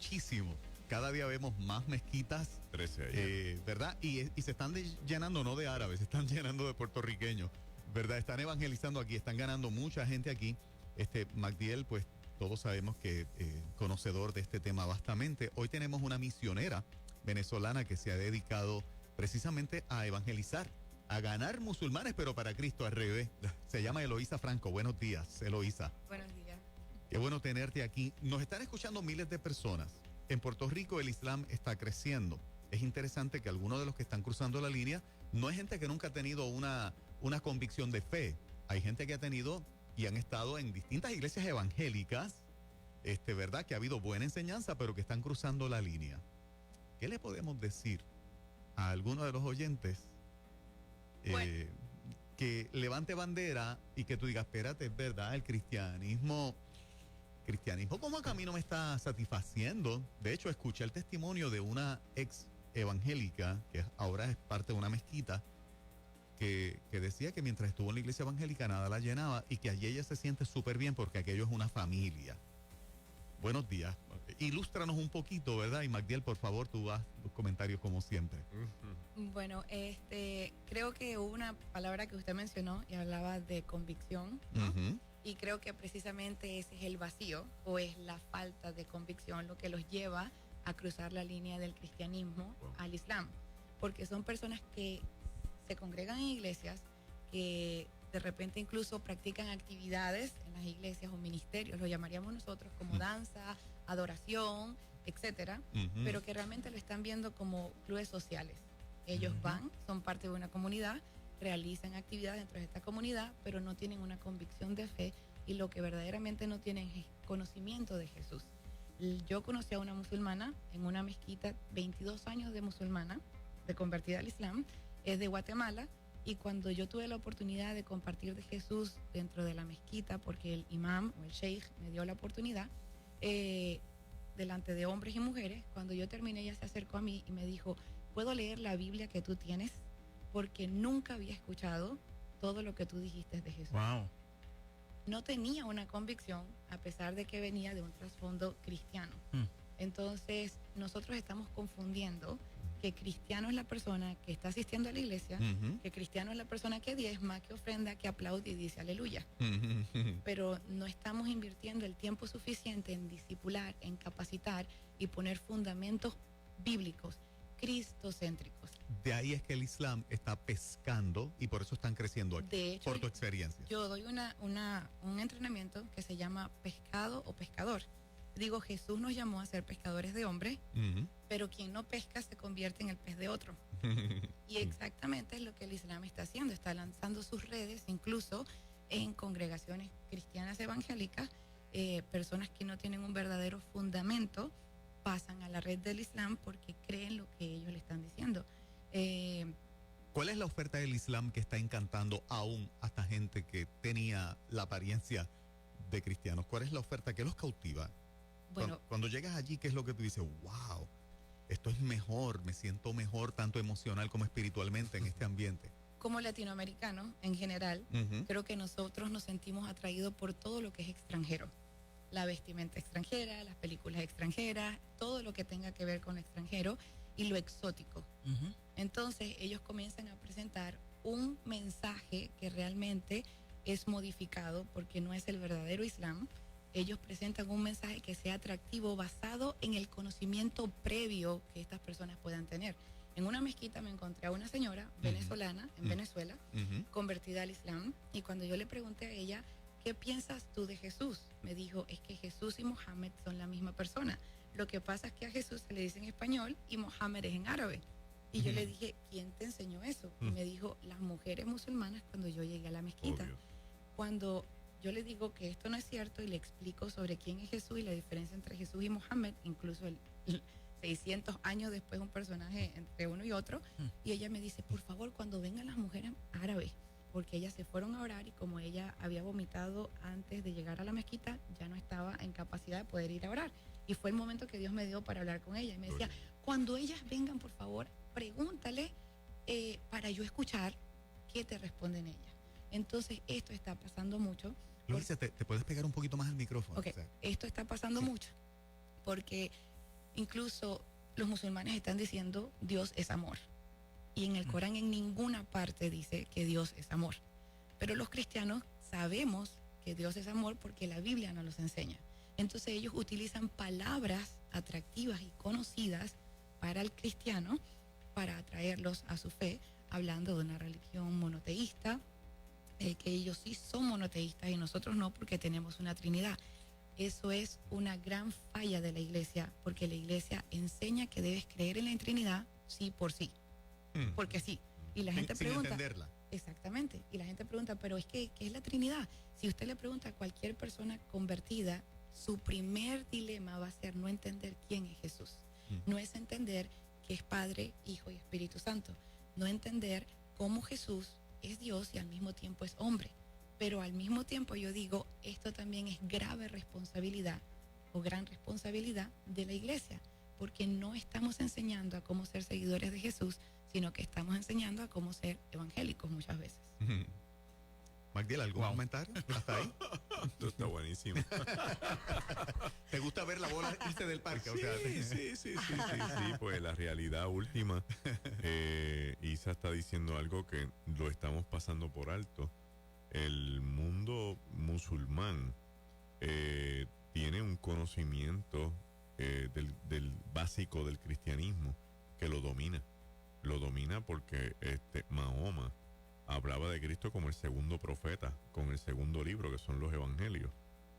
muchísimo. Cada día vemos más mezquitas, 13 ¿verdad? Y se están llenando no de árabes, se están llenando de puertorriqueños, ¿verdad? Están evangelizando aquí, están ganando mucha gente aquí. Magdiel, pues todos sabemos que conocedor de este tema vastamente. Hoy tenemos una misionera venezolana que se ha dedicado precisamente a evangelizar, a ganar musulmanes, pero para Cristo al revés. Se llama Eloísa Franco. Buenos días, Eloísa. Buenos días. Qué bueno tenerte aquí. Nos están escuchando miles de personas. En Puerto Rico el Islam está creciendo. Es interesante que algunos de los que están cruzando la línea no es gente que nunca ha tenido una convicción de fe. Hay gente que ha tenido y han estado en distintas iglesias evangélicas, ¿verdad? Que ha habido buena enseñanza, pero que están cruzando la línea. ¿Qué le podemos decir a alguno de los oyentes que levante bandera y que tú digas, espérate, es verdad, el cristianismo como que a mí no me está satisfaciendo? De hecho, escuché el testimonio de una ex evangélica, que ahora es parte de una mezquita, que decía que mientras estuvo en la iglesia evangélica nada la llenaba y que allí ella se siente súper bien porque aquello es una familia. Buenos días. Ilústranos un poquito, ¿verdad? Y Magdiel, por favor, tú haz tus comentarios como siempre. Bueno, creo que hubo una palabra que usted mencionó y hablaba de convicción, ¿no? Y creo que precisamente ese es el vacío o es la falta de convicción lo que los lleva a cruzar la línea del cristianismo al Islam. Porque son personas que se congregan en iglesias, que de repente incluso practican actividades en las iglesias o ministerios, lo llamaríamos nosotros como danza, adoración, etcétera, pero que realmente lo están viendo como clubes sociales. Ellos van, son parte de una comunidad, realizan actividades dentro de esta comunidad, pero no tienen una convicción de fe y lo que verdaderamente no tienen es conocimiento de Jesús. Yo conocí a una musulmana en una mezquita, 22 años de musulmana, de convertida al Islam, es de Guatemala, y cuando yo tuve la oportunidad de compartir de Jesús dentro de la mezquita, porque el imam o el sheikh me dio la oportunidad, delante de hombres y mujeres, cuando yo terminé ella se acercó a mí y me dijo, ¿puedo leer la Biblia que tú tienes? Porque nunca había escuchado todo lo que tú dijiste de Jesús. Wow. No tenía una convicción, a pesar de que venía de un trasfondo cristiano. Entonces, nosotros estamos confundiendo que cristiano es la persona que está asistiendo a la iglesia, que cristiano es la persona que diezma, que ofrenda, que aplaude y dice aleluya. Pero no estamos invirtiendo el tiempo suficiente en discipular, en capacitar y poner fundamentos bíblicos, cristocéntricos. De ahí es que el Islam está pescando y por eso están creciendo aquí. De hecho, por tu experiencia. Yo doy un entrenamiento que se llama pescado o pescador. Digo, Jesús nos llamó a ser pescadores de hombres, pero quien no pesca se convierte en el pez de otro. Y exactamente es lo que el Islam está haciendo, está lanzando sus redes, incluso en congregaciones cristianas evangélicas, personas que no tienen un verdadero fundamento pasan a la red del Islam porque creen lo que ellos le están diciendo. ¿Cuál es la oferta del Islam que está encantando aún hasta gente que tenía la apariencia de cristianos? ¿Cuál es la oferta que los cautiva? Bueno, cuando llegas allí, ¿qué es lo que tú dices? Wow, esto es mejor, me siento mejor tanto emocional como espiritualmente en este ambiente. Como latinoamericanos en general, creo que nosotros nos sentimos atraídos por todo lo que es extranjero. La vestimenta extranjera, las películas extranjeras, todo lo que tenga que ver con lo extranjero y lo exótico. Entonces ellos comienzan a presentar un mensaje que realmente es modificado porque no es el verdadero Islam. Ellos presentan un mensaje que sea atractivo basado en el conocimiento previo que estas personas puedan tener. En una mezquita me encontré a una señora venezolana en Venezuela, convertida al Islam, y cuando yo le pregunté a ella, ¿qué piensas tú de Jesús? Me dijo, es que Jesús y Mohammed son la misma persona. Lo que pasa es que a Jesús se le dice en español y Mohammed es en árabe. Y yo le dije, ¿quién te enseñó eso? Y me dijo, las mujeres musulmanas cuando yo llegué a la mezquita. Obvio. Cuando yo le digo que esto no es cierto y le explico sobre quién es Jesús y la diferencia entre Jesús y Mohammed, incluso el 600 años después un personaje entre uno y otro, y ella me dice, por favor, cuando vengan las mujeres árabes, porque ellas se fueron a orar y como ella había vomitado antes de llegar a la mezquita, ya no estaba en capacidad de poder ir a orar. Y fue el momento que Dios me dio para hablar con ella. Y me decía, cuando ellas vengan, por favor, pregúntale para yo escuchar qué te responden ellas. Entonces, esto está pasando mucho. Luisa, ¿te puedes pegar un poquito más al micrófono? Ok, o sea, esto está pasando mucho porque Incluso los musulmanes están diciendo Dios es amor. Y en el Corán en ninguna parte dice que Dios es amor. Pero los cristianos sabemos que Dios es amor porque la Biblia nos los enseña. Entonces ellos utilizan palabras atractivas y conocidas para el cristiano para atraerlos a su fe, hablando de una religión monoteísta, que ellos sí son monoteístas y nosotros no porque tenemos una Trinidad. Eso es una gran falla de la iglesia, porque la iglesia enseña que debes creer en la Trinidad sí por sí, porque sí. Y la gente pregunta, sin entenderla. Exactamente, y la gente pregunta, pero es que, ¿qué es la Trinidad? Si usted le pregunta a cualquier persona convertida, su primer dilema va a ser no entender quién es Jesús. No es entender que es Padre, Hijo y Espíritu Santo. No entender cómo Jesús es Dios y al mismo tiempo es hombre. Pero al mismo tiempo yo digo, esto también es grave responsabilidad o gran responsabilidad de la iglesia, porque no estamos enseñando a cómo ser seguidores de Jesús, sino que estamos enseñando a cómo ser evangélicos muchas veces. Magdiel, ¿algún comentario? ¿Hasta ahí? Esto está buenísimo. ¿Te gusta ver la bola irse del parque? Sí, pues la realidad última, Isa está diciendo algo que lo estamos pasando por alto. El mundo musulmán tiene un conocimiento del básico del cristianismo que lo domina. Lo domina porque Mahoma hablaba de Cristo como el segundo profeta, con el segundo libro, que son los evangelios.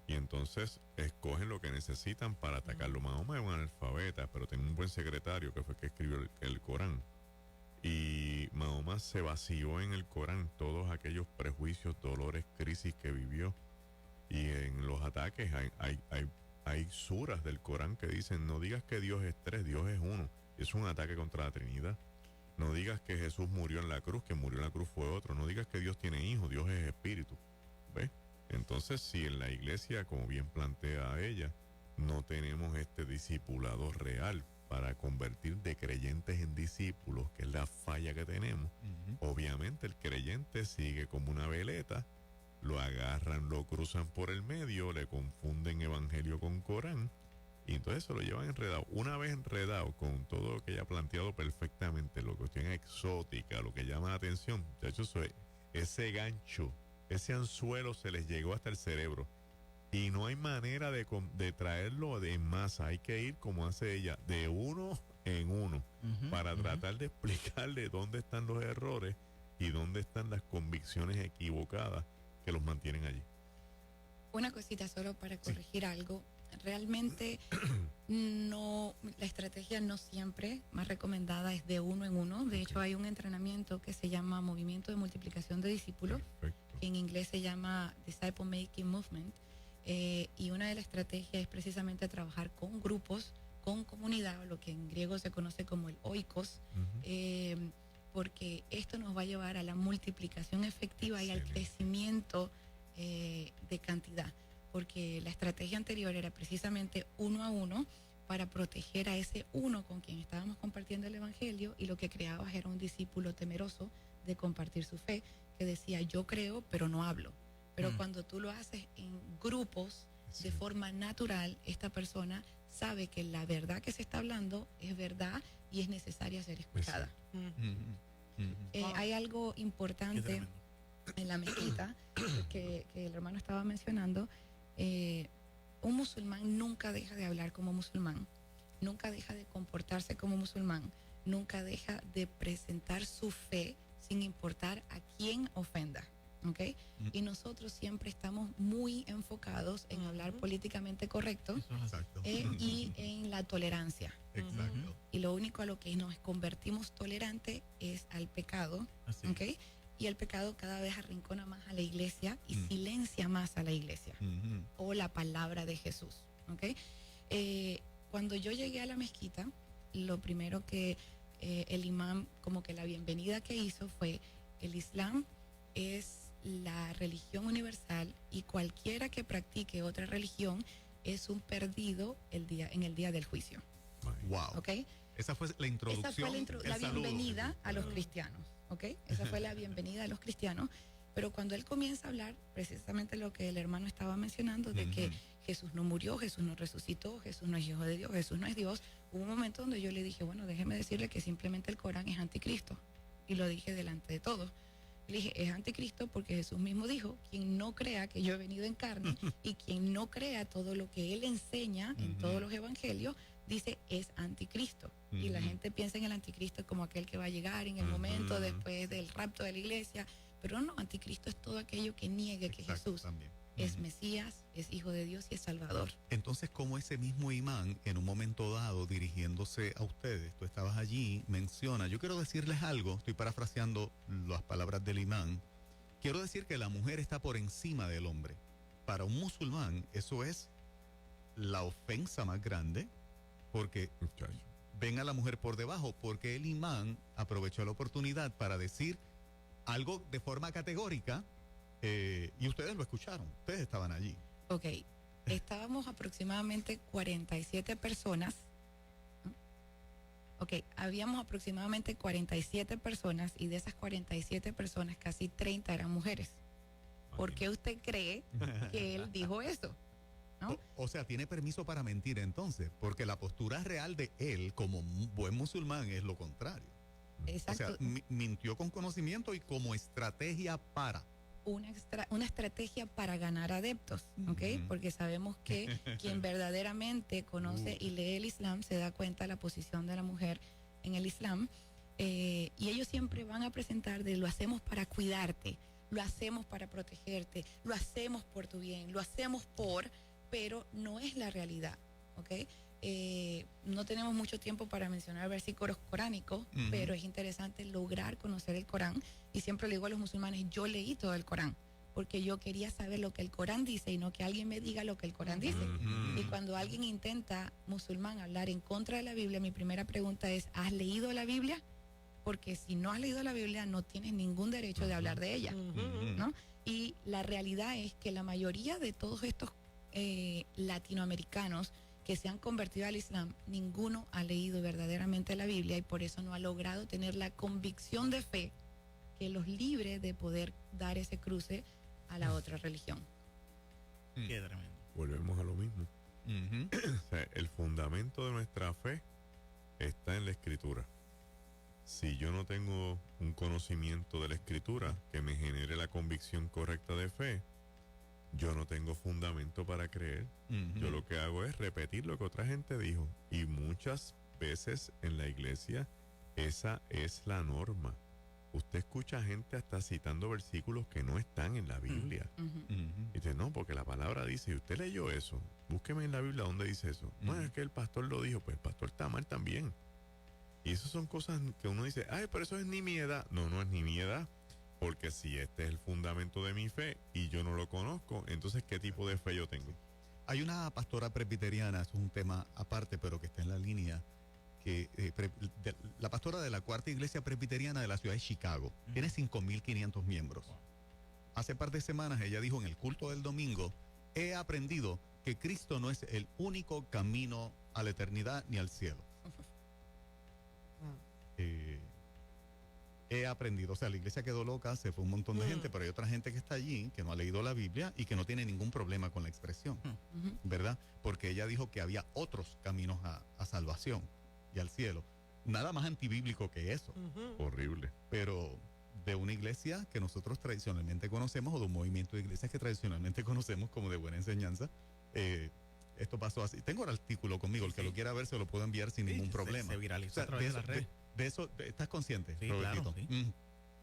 Y entonces escogen lo que necesitan para atacarlo. Mahoma es un analfabeta, pero tiene un buen secretario que fue que escribió el Corán. Y Mahoma se vació en el Corán todos aquellos prejuicios, dolores, crisis que vivió. Y en los ataques hay suras del Corán que dicen, no digas que Dios es tres, Dios es uno. Es un ataque contra la Trinidad. No digas que Jesús murió en la cruz, que murió en la cruz fue otro. No digas que Dios tiene hijos, Dios es espíritu. ¿Ves? Entonces, si en la iglesia, como bien plantea ella, no tenemos este discipulado real para convertir de creyentes en discípulos, que es la falla que tenemos, obviamente el creyente sigue como una veleta, lo agarran, lo cruzan por el medio, le confunden evangelio con Corán, y entonces se lo llevan enredado. Una vez enredado con todo lo que ella ha planteado perfectamente, lo que tiene exótica, lo que llama la atención, de hecho, ese gancho, ese anzuelo se les llegó hasta el cerebro. Y no hay manera de traerlo de masa. Hay que ir, como hace ella, de uno en uno, para tratar de explicarle dónde están los errores y dónde están las convicciones equivocadas que los mantienen allí. Una cosita solo para corregir algo. Realmente no, la estrategia no siempre más recomendada es de uno en uno. De hecho, hay un entrenamiento que se llama Movimiento de Multiplicación de Discípulos, que en inglés se llama Disciple Making Movement. Y una de las estrategias es precisamente trabajar con grupos, con comunidad, lo que en griego se conoce como el oikos, porque esto nos va a llevar a la multiplicación efectiva y al crecimiento de cantidad, porque la estrategia anterior era precisamente uno a uno para proteger a ese uno con quien estábamos compartiendo el evangelio, y lo que creabas era un discípulo temeroso de compartir su fe, que decía yo creo pero no hablo. Pero cuando tú lo haces en grupos, de forma natural, esta persona sabe que la verdad que se está hablando es verdad y es necesaria ser escuchada. Hay algo importante en la mezquita que el hermano estaba mencionando. Un musulmán nunca deja de hablar como musulmán, nunca deja de comportarse como musulmán, nunca deja de presentar su fe sin importar a quién ofenda. ¿Okay? Y nosotros siempre estamos muy enfocados en hablar políticamente correcto y en la tolerancia. Exacto. Y lo único a lo que nos convertimos tolerante es al pecado. ¿Okay? Y el pecado cada vez arrincona más a la iglesia y silencia más a la iglesia o la palabra de Jesús. ¿Okay? Cuando yo llegué a la mezquita, lo primero que el imán, como que la bienvenida que hizo fue: el Islam es la religión universal y cualquiera que practique otra religión es un perdido en el día del juicio. Wow. ¿Okay? Esa fue la introducción. Esa fue la bienvenida a los cristianos. ¿Okay? Esa fue la bienvenida a los cristianos. Pero cuando él comienza a hablar, precisamente lo que el hermano estaba mencionando, de que Jesús no murió, Jesús no resucitó, Jesús no es hijo de Dios, Jesús no es Dios. Hubo un momento donde yo le dije, bueno, déjeme decirle que simplemente el Corán es anticristo. Y lo dije delante de todos. Le dije, es anticristo porque Jesús mismo dijo, quien no crea que yo he venido en carne y quien no crea todo lo que él enseña en todos los evangelios, dice, es anticristo. Y la gente piensa en el anticristo como aquel que va a llegar en el momento después del rapto de la iglesia. Pero no, anticristo es todo aquello que niegue que Jesús también es Mesías, es Hijo de Dios y es Salvador. Entonces, como ese mismo imán, en un momento dado, dirigiéndose a ustedes, tú estabas allí, menciona, yo quiero decirles algo, estoy parafraseando las palabras del imán, quiero decir que la mujer está por encima del hombre. Para un musulmán, eso es la ofensa más grande, porque ven a la mujer por debajo, porque el imán aprovechó la oportunidad para decir algo de forma categórica. Y ustedes lo escucharon, ustedes estaban allí. Ok, estábamos aproximadamente 47 personas. Ok, habíamos aproximadamente 47 personas y de esas 47 personas casi 30 eran mujeres. ¿Por qué usted cree que él dijo eso? ¿No? O sea, tiene permiso para mentir entonces, porque la postura real de él como buen musulmán es lo contrario. Exacto. O sea, mintió con conocimiento y como estrategia para... Una estrategia para ganar adeptos, ¿ok? Porque sabemos que quien verdaderamente conoce y lee el Islam se da cuenta de la posición de la mujer en el Islam, y ellos siempre van a presentar de lo hacemos para cuidarte, lo hacemos para protegerte, lo hacemos por tu bien, lo hacemos pero no es la realidad, ¿ok? No tenemos mucho tiempo para mencionar versículos coránicos, pero es interesante lograr conocer el Corán. Y siempre le digo a los musulmanes, yo leí todo el Corán, porque yo quería saber lo que el Corán dice y no que alguien me diga lo que el Corán dice. Y cuando alguien intenta, musulmán, hablar en contra de la Biblia, mi primera pregunta es, ¿has leído la Biblia? Porque si no has leído la Biblia, no tienes ningún derecho de hablar de ella, ¿no? Y la realidad es que la mayoría de todos estos latinoamericanos que se han convertido al Islam, ninguno ha leído verdaderamente la Biblia y por eso no ha logrado tener la convicción de fe que los libre de poder dar ese cruce a la otra religión. Qué tremendo. Volvemos a lo mismo. O sea, el fundamento de nuestra fe está en la Escritura. Si yo no tengo un conocimiento de la Escritura que me genere la convicción correcta de fe, yo no tengo fundamento para creer. Yo lo que hago es repetir lo que otra gente dijo. Y muchas veces en la iglesia esa es la norma. Usted escucha gente hasta citando versículos que no están en la Biblia. Y dice, no, porque la palabra dice, y usted leyó eso, búsqueme en la Biblia dónde dice eso. No, es que el pastor lo dijo, pues el pastor está mal también. Y esas son cosas que uno dice, ay, pero eso es ni mi edad. No, no es ni mi edad. Porque si este es el fundamento de mi fe y yo no lo conozco, entonces ¿qué tipo de fe yo tengo? Hay una pastora presbiteriana, es un tema aparte, pero que está en la línea, que la pastora de la Cuarta Iglesia Presbiteriana de la ciudad de Chicago. Tiene 5.500 miembros. Hace par de semanas ella dijo en el culto del domingo, he aprendido que Cristo no es el único camino a la eternidad ni al cielo. He aprendido, o sea, la iglesia quedó loca, se fue un montón de gente, pero hay otra gente que está allí, que no ha leído la Biblia y que no tiene ningún problema con la expresión, ¿verdad? Porque ella dijo que había otros caminos a salvación y al cielo. Nada más antibíblico que eso. Horrible. Pero de una iglesia que nosotros tradicionalmente conocemos, o de un movimiento de iglesias que tradicionalmente conocemos como de buena enseñanza, esto pasó así. Tengo el artículo conmigo, el que lo quiera ver se lo puedo enviar sin ningún problema. Se viralizó a O sea, través de las redes. De eso, ¿estás consciente, Sí, Robertito? claro, sí.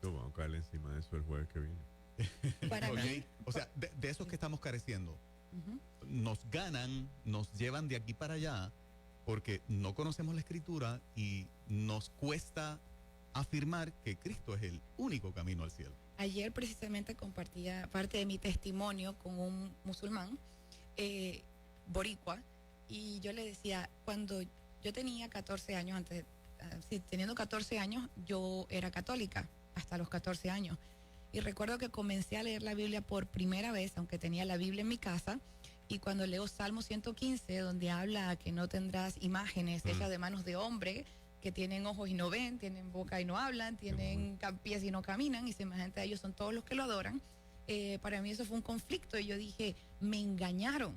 Vamos a caerle encima de eso el jueves que viene. Para mí, O sea, de esos que estamos careciendo, nos ganan, nos llevan de aquí para allá, porque no conocemos la Escritura y nos cuesta afirmar que Cristo es el único camino al cielo. ayer precisamente compartía parte de mi testimonio con un musulmán, boricua, y yo le decía, cuando yo tenía 14 años, teniendo 14 años, yo era católica hasta los 14 años. Y recuerdo que comencé a leer la Biblia por primera vez, aunque tenía la Biblia en mi casa, y cuando leo Salmo 115, donde habla que no tendrás imágenes hechas de manos de hombre, que tienen ojos y no ven, tienen boca y no hablan, tienen pies y no caminan, y semejante a ellos son todos los que lo adoran. Para mí eso fue un conflicto, y yo dije, me engañaron.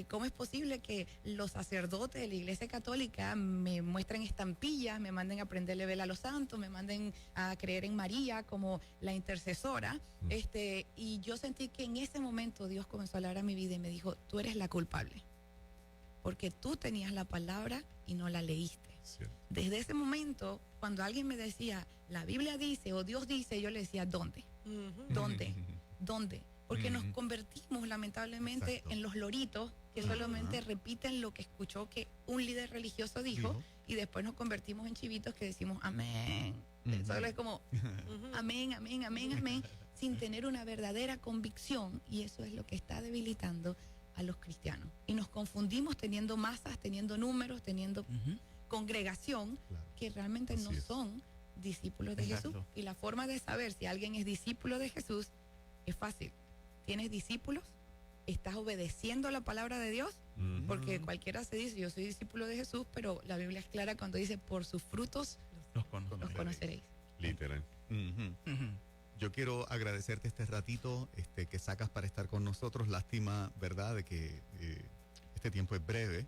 ¿cómo es posible que los sacerdotes de la Iglesia Católica me muestren estampillas, me manden a prenderle vela a los santos, me manden a creer en María como la intercesora? Y yo sentí que en ese momento Dios comenzó a hablar a mi vida y me dijo, tú eres la culpable, porque tú tenías la palabra y no la leíste. Cierto. Desde ese momento, cuando alguien me decía, la Biblia dice o Dios dice, yo le decía, ¿dónde? ¿Dónde? ¿Dónde? Porque nos convertimos lamentablemente en los loritos que solamente repiten lo que escuchó que un líder religioso dijo y después nos convertimos en chivitos que decimos amén. Solo es como amén, amén, amén, amén, sin tener una verdadera convicción, y eso es lo que está debilitando a los cristianos. Y nos confundimos teniendo masas, teniendo números, teniendo congregación, que realmente no son discípulos de Jesús. Y la forma de saber si alguien es discípulo de Jesús es fácil. ¿Tienes discípulos? ¿Estás obedeciendo la palabra de Dios? Porque cualquiera se dice, yo soy discípulo de Jesús, pero la Biblia es clara cuando dice, por sus frutos los conoceréis. Literal. Yo quiero agradecerte este ratito que sacas para estar con nosotros. Lástima, ¿verdad?, de que este tiempo es breve,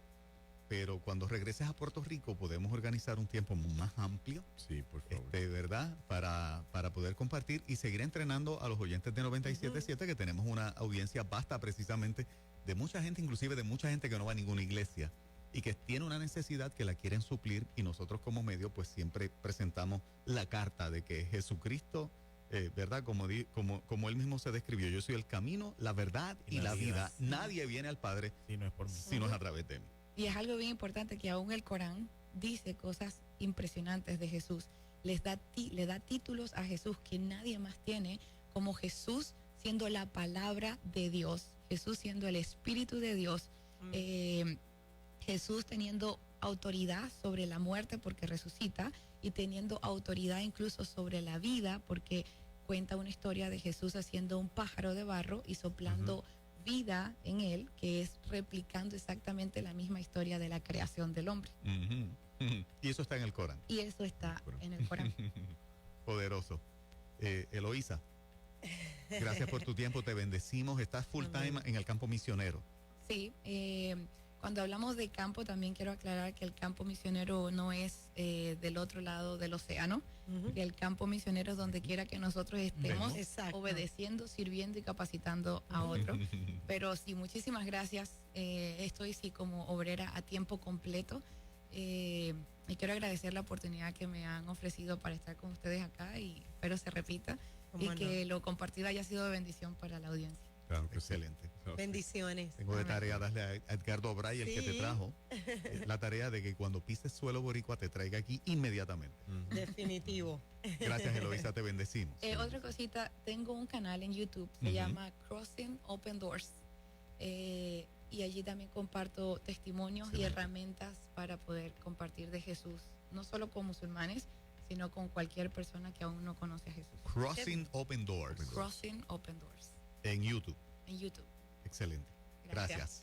pero cuando regreses a Puerto Rico podemos organizar un tiempo más amplio, Sí, por favor. ¿verdad?, para poder compartir y seguir entrenando a los oyentes de 97.7, que tenemos una audiencia vasta precisamente de mucha gente, inclusive de mucha gente que no va a ninguna iglesia y que tiene una necesidad que la quieren suplir, y nosotros como medio pues siempre presentamos la carta de que Jesucristo, ¿verdad?, como él mismo se describió, yo soy el camino, la verdad y la vida. Nadie viene al Padre Si no es por mí. si no es a través de mí. Y es algo bien importante que aún el Corán dice cosas impresionantes de Jesús. Le da títulos a Jesús que nadie más tiene, como Jesús siendo la palabra de Dios, Jesús siendo el Espíritu de Dios, Jesús teniendo autoridad sobre la muerte porque resucita, y teniendo autoridad incluso sobre la vida, porque cuenta una historia de Jesús haciendo un pájaro de barro y soplando vida en él, que es replicando exactamente la misma historia de la creación del hombre. Y eso está en el Corán. Y eso está en el Corán. Poderoso. Eloísa, gracias por tu tiempo, te bendecimos. Estás full time en el campo misionero. Sí, cuando hablamos de campo también quiero aclarar que el campo misionero no es del otro lado del océano, que el campo misionero es donde quiera que nosotros estemos, obedeciendo, sirviendo y capacitando a otros. Pero sí, muchísimas gracias. Estoy sí como obrera a tiempo completo, y quiero agradecer la oportunidad que me han ofrecido para estar con ustedes acá, y espero se repita y que lo compartido haya sido de bendición para la audiencia. Claro que Excelente. Bendiciones. Tengo de tarea darle a Edgardo Bray, el que te trajo, la tarea de que cuando pises suelo boricua te traiga aquí inmediatamente. Definitivo. Gracias, Eloísa, te bendecimos. Otra cosita, tengo un canal en YouTube, se llama Crossing Open Doors, y allí también comparto testimonios y herramientas para poder compartir de Jesús, no solo con musulmanes, sino con cualquier persona que aún no conoce a Jesús. Crossing Open Doors. Crossing Open Doors. En YouTube. En YouTube. Excelente. Gracias. Gracias.